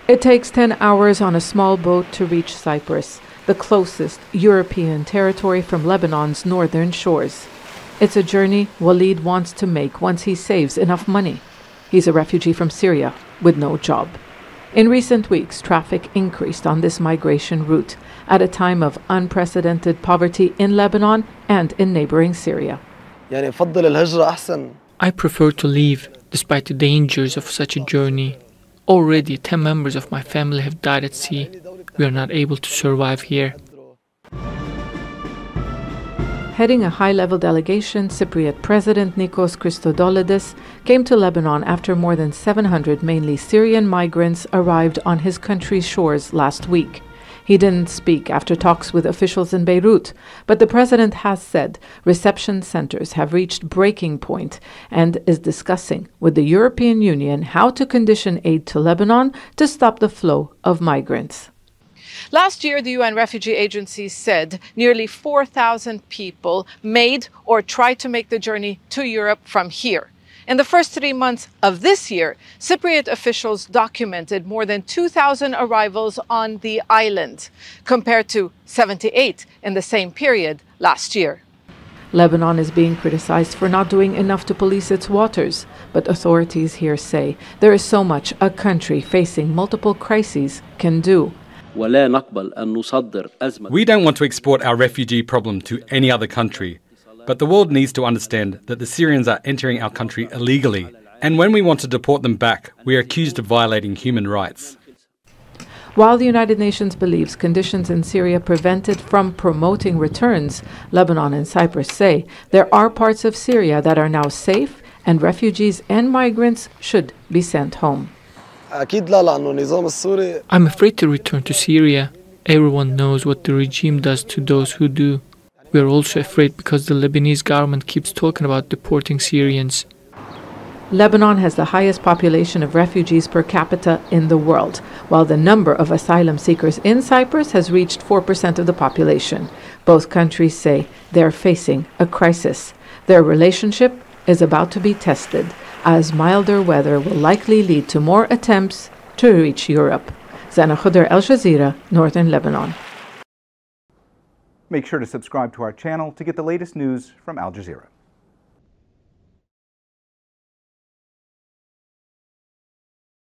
It takes 10 hours on a small boat to reach Cyprus, the closest European territory from Lebanon's northern shores. It's a journey Walid wants to make once he saves enough money. He's a refugee from Syria with no job. In recent weeks, traffic increased on this migration route at a time of unprecedented poverty in Lebanon and in neighboring Syria. I prefer to leave, despite the dangers of such a journey. Already 10 members of my family have died at sea. We are not able to survive here. Heading a high-level delegation, Cypriot President Nikos Christodoulides came to Lebanon after more than 700 mainly Syrian migrants arrived on his country's shores last week. He didn't speak after talks with officials in Beirut, but the president has said reception centers have reached breaking point and is discussing with the European Union how to condition aid to Lebanon to stop the flow of migrants. Last year, the UN Refugee Agency said nearly 4,000 people made or tried to make the journey to Europe from here. In the first 3 months of this year, Cypriot officials documented more than 2,000 arrivals on the island, compared to 78 in the same period last year. Lebanon is being criticized for not doing enough to police its waters, but authorities here say there is so much a country facing multiple crises can do. We don't want to export our refugee problem to any other country, but the world needs to understand that the Syrians are entering our country illegally, and when we want to deport them back, we are accused of violating human rights. While the United Nations believes conditions in Syria prevent it from promoting returns, Lebanon and Cyprus say there are parts of Syria that are now safe and refugees and migrants should be sent home. I'm afraid to return to Syria. Everyone knows what the regime does to those who do. We are also afraid because the Lebanese government keeps talking about deporting Syrians. Lebanon has the highest population of refugees per capita in the world, while the number of asylum seekers in Cyprus has reached 4% of the population. Both countries say they are facing a crisis. Their relationship is about to be tested, as milder weather will likely lead to more attempts to reach Europe. Zeina, Khodr, Jazeera, Northern Lebanon. Make sure to subscribe to our channel to get the latest news from Al Jazeera.